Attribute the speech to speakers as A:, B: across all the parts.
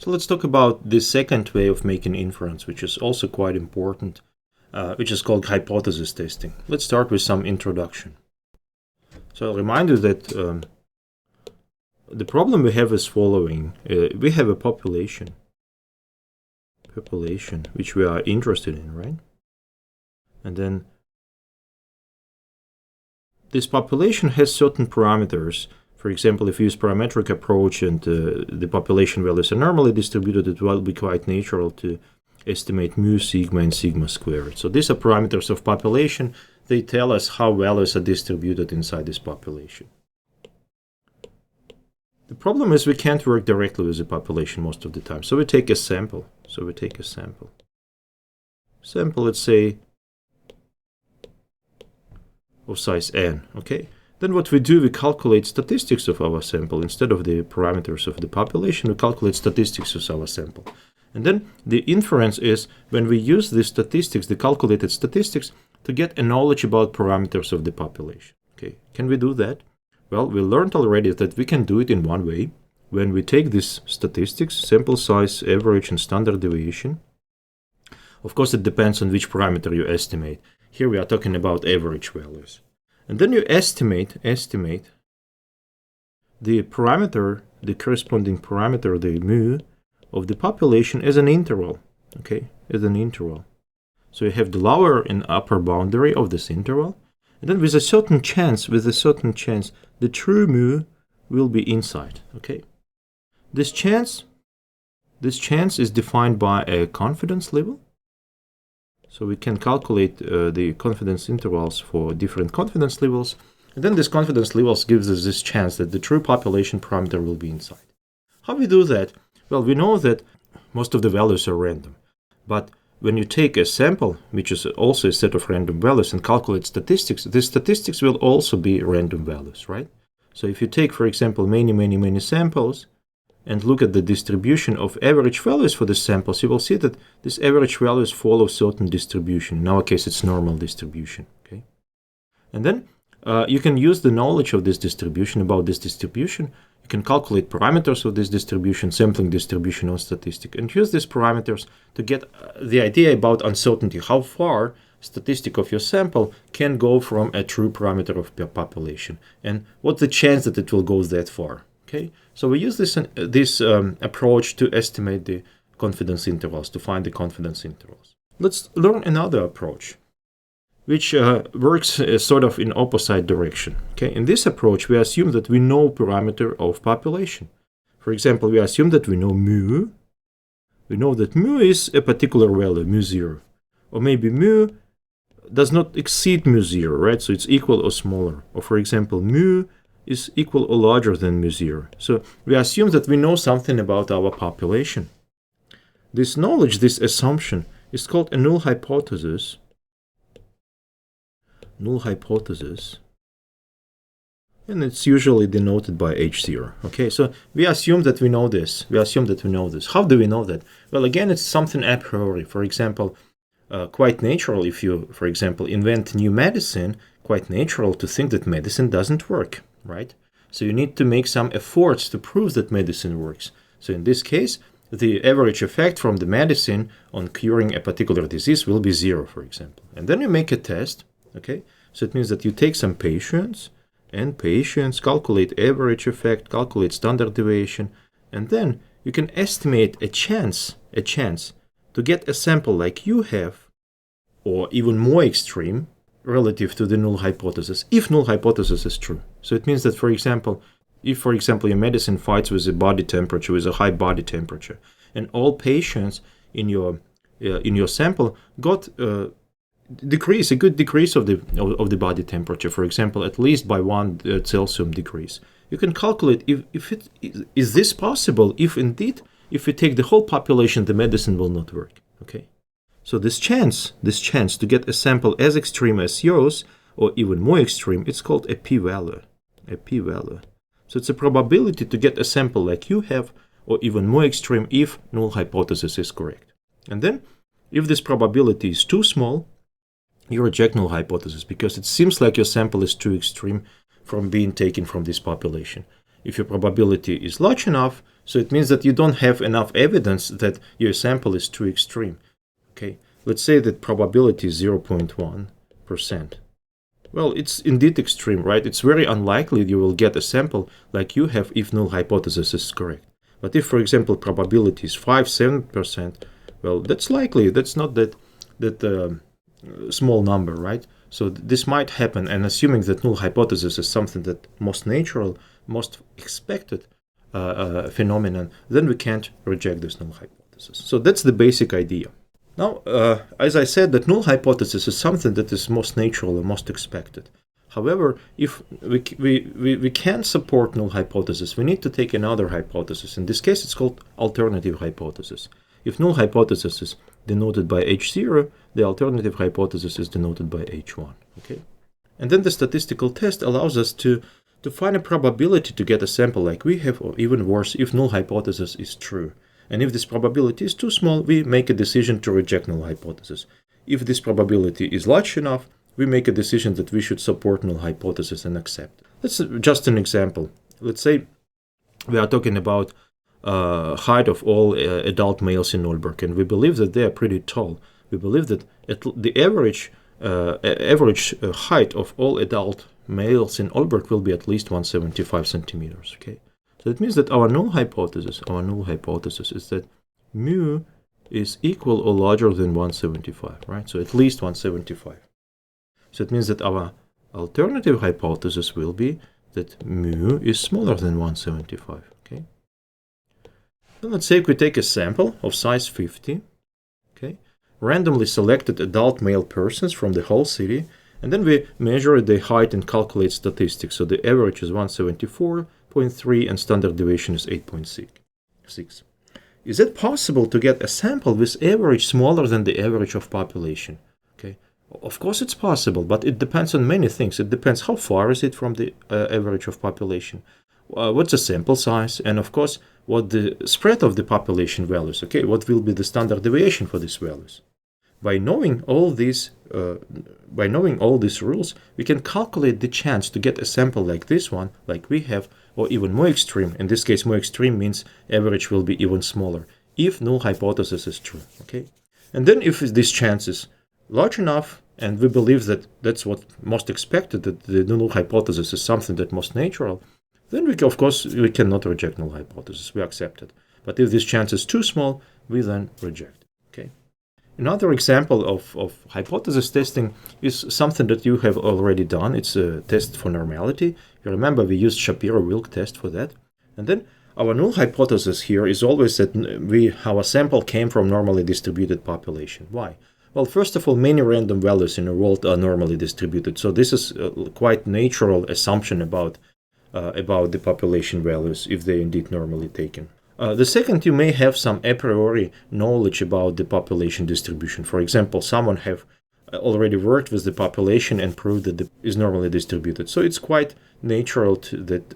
A: So let's talk about the second way of making inference, which is also quite important, which is called hypothesis testing. Let's start with some introduction. So I'll remind you that the problem we have is following. We have a population which we are interested in, right? And then this population has certain parameters. For example, if you use parametric approach and the population values are normally distributed, it will be quite natural to estimate mu, sigma, and sigma squared. So these are parameters of population. They tell us how values are distributed inside this population. The problem is we can't work directly with the population most of the time. So we take a sample. Sample, let's say, of size n, okay? Then what we do, we calculate statistics of our sample. Instead of the parameters of the population, we calculate statistics of our sample. And then the inference is when we use these statistics, the calculated statistics, to get a knowledge about parameters of the population. Okay, can we do that? Well, we learned already that we can do it in one way. When we take these statistics, sample size, average, and standard deviation. Of course, it depends on which parameter you estimate. Here we are talking about average values. And then you estimate the parameter, the corresponding parameter, the mu, of the population as an interval, okay, as an interval. So you have the lower and upper boundary of this interval, and then with a certain chance, the true mu will be inside, okay. This chance is defined by a confidence level. So we can calculate the confidence intervals for different confidence levels. And then this confidence levels gives us this chance that the true population parameter will be inside. How we do that? Well, we know that most of the values are random. But when you take a sample, which is also a set of random values, and calculate statistics, the statistics will also be random values, right? So if you take, for example, many samples, and look at the distribution of average values for the samples, you will see that these average values follow certain distribution. In our case, it's normal distribution. Okay, and then you can use the knowledge of this distribution, about this distribution. You can calculate parameters of this distribution, sampling distribution or statistic, and use these parameters to get the idea about uncertainty, how far statistic of your sample can go from a true parameter of your population, and what's the chance that it will go that far. Okay, so we use this approach to estimate the confidence intervals, to find the confidence intervals. Let's learn another approach, which works sort of in opposite direction. Okay, in this approach, we assume that we know parameter of population. For example, we assume that we know mu. We know that mu is a particular value, mu0. Or maybe mu does not exceed mu0, right? So it's equal or smaller. Or for example, mu is equal or larger than mu0. So we assume that we know something about our population. This knowledge, this assumption, is called a null hypothesis. Null hypothesis. And it's usually denoted by H0. Okay, so we assume that we know this. How do we know that? Well, again, it's something a priori. For example, quite natural if you, for example, invent new medicine, quite natural to think that medicine doesn't work. Right? So you need to make some efforts to prove that medicine works. So in this case, the average effect from the medicine on curing a particular disease will be 0, for example. And then you make a test, okay? So it means that you take some patients, calculate average effect, calculate standard deviation, and then you can estimate a chance to get a sample like you have, or even more extreme, relative to the null hypothesis, if null hypothesis is true. So it means that, for example, if, for example, your medicine fights with a body temperature, with a high body temperature, and all patients in your sample got a good decrease of the body temperature, for example, at least by 1 Celsius decrease, you can calculate if it is this possible. If we take the whole population, the medicine will not work. Okay. So this chance to get a sample as extreme as yours, or even more extreme, it's called a p-value. So it's a probability to get a sample like you have, or even more extreme if null hypothesis is correct. And then, if this probability is too small, you reject null hypothesis because it seems like your sample is too extreme from being taken from this population. If your probability is large enough, So it means that you don't have enough evidence that your sample is too extreme. Okay, let's say that probability is 0.1%. Well, it's indeed extreme, right? It's very unlikely you will get a sample like you have if null hypothesis is correct. But if, for example, probability is 5-7%, well, that's likely. That's not that small number, right? So this might happen, and assuming that null hypothesis is something that most natural, most expected phenomenon, then we can't reject this null hypothesis. So that's the basic idea. Now, as I said, that null hypothesis is something that is most natural and most expected. However, if we can't support null hypothesis, we need to take another hypothesis. In this case, it's called alternative hypothesis. If null hypothesis is denoted by H0, the alternative hypothesis is denoted by H1. Okay? And then the statistical test allows us to find a probability to get a sample like we have, or even worse, if null hypothesis is true. And if this probability is too small, we make a decision to reject null hypothesis. If this probability is large enough, we make a decision that we should support null hypothesis and accept. That's just an example. Let's say we are talking about height of all adult males in Nuremberg, and we believe that they are pretty tall. We believe that the average height of all adult males in Nuremberg will be at least 175 centimeters. Okay, so it means that our null hypothesis is that mu is equal or larger than 175, right? So at least 175. So it means that our alternative hypothesis will be that mu is smaller than 175. Okay. Then let's say we take a sample of size 50, okay, randomly selected adult male persons from the whole city, and then we measure the height and calculate statistics. So the average is 174.3 and standard deviation is 8.6. Is it possible to get a sample with average smaller than the average of population? Okay, of course it's possible, but it depends on many things. It depends how far is it from the average of population, what's the sample size, and of course what the spread of the population values. Okay, what will be the standard deviation for these values? By knowing all these rules, we can calculate the chance to get a sample like this one, like we have, or even more extreme. In this case, more extreme means average will be even smaller, if null hypothesis is true. Okay, and then if this chance is large enough, and we believe that that's what most expected, that the null hypothesis is something that most natural, then we cannot reject null hypothesis. We accept it. But if this chance is too small, we then reject. Okay. Another example of hypothesis testing is something that you have already done. It's a test for normality. You remember we used Shapiro-Wilk test for that. And then our null hypothesis here is always that our sample came from normally distributed population. Why? Well, first of all, many random values in the world are normally distributed. So this is a quite natural assumption about the population values, if they're indeed normally taken. The second, you may have some a priori knowledge about the population distribution. For example, someone have already worked with the population and proved that it is normally distributed. So it's quite natural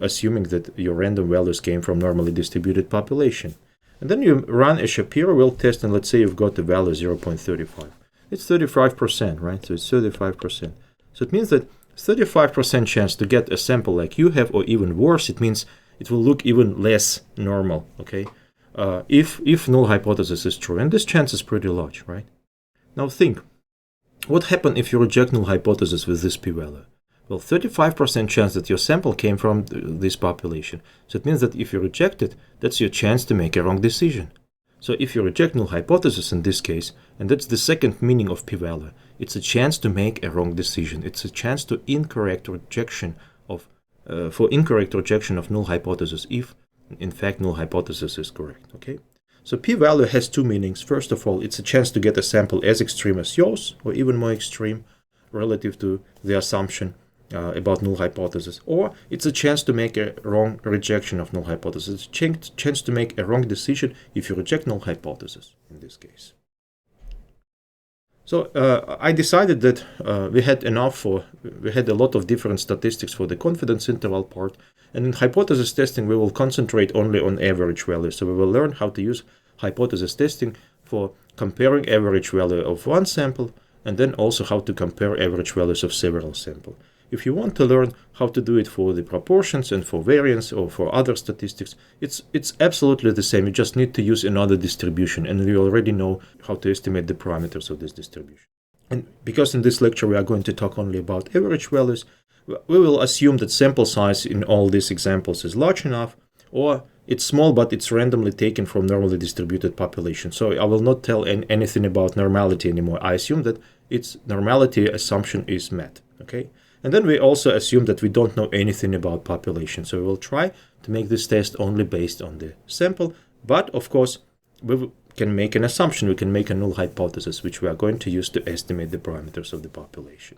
A: assuming that your random values came from normally distributed population. And then you run a Shapiro-Wilk test, and let's say you've got the value 0.35. It's 35%, right? So it's 35%. So it means that 35% chance to get a sample like you have, or even worse, it means it will look even less normal, okay? If null hypothesis is true, and this chance is pretty large, right? Now think, what happens if you reject null hypothesis with this p-value? Well, 35% chance that your sample came from this population. So it means that if you reject it, that's your chance to make a wrong decision. So if you reject null hypothesis in this case, and that's the second meaning of p-value, it's a chance to make a wrong decision. It's a chance to incorrect rejection of null hypothesis if, in fact, null hypothesis is correct. Okay. So p-value has two meanings. First of all, it's a chance to get a sample as extreme as yours, or even more extreme relative to the assumption about null hypothesis, or it's a chance to make a wrong rejection of null hypothesis. It's a chance to make a wrong decision if you reject null hypothesis in this case. So I decided that we had a lot of different statistics for the confidence interval part, and in hypothesis testing we will concentrate only on average values. So we will learn how to use hypothesis testing for comparing average value of one sample, and then also how to compare average values of several samples. If you want to learn how to do it for the proportions and for variance or for other statistics, it's absolutely the same. You just need to use another distribution, and we already know how to estimate the parameters of this distribution. And because in this lecture we are going to talk only about average values, we will assume that sample size in all these examples is large enough, or it's small but it's randomly taken from normally distributed population. So I will not tell anything about normality anymore. I assume that its normality assumption is met. Okay. And then we also assume that we don't know anything about population. So we will try to make this test only based on the sample. But of course, we can make an assumption. We can make a null hypothesis, which we are going to use to estimate the parameters of the population.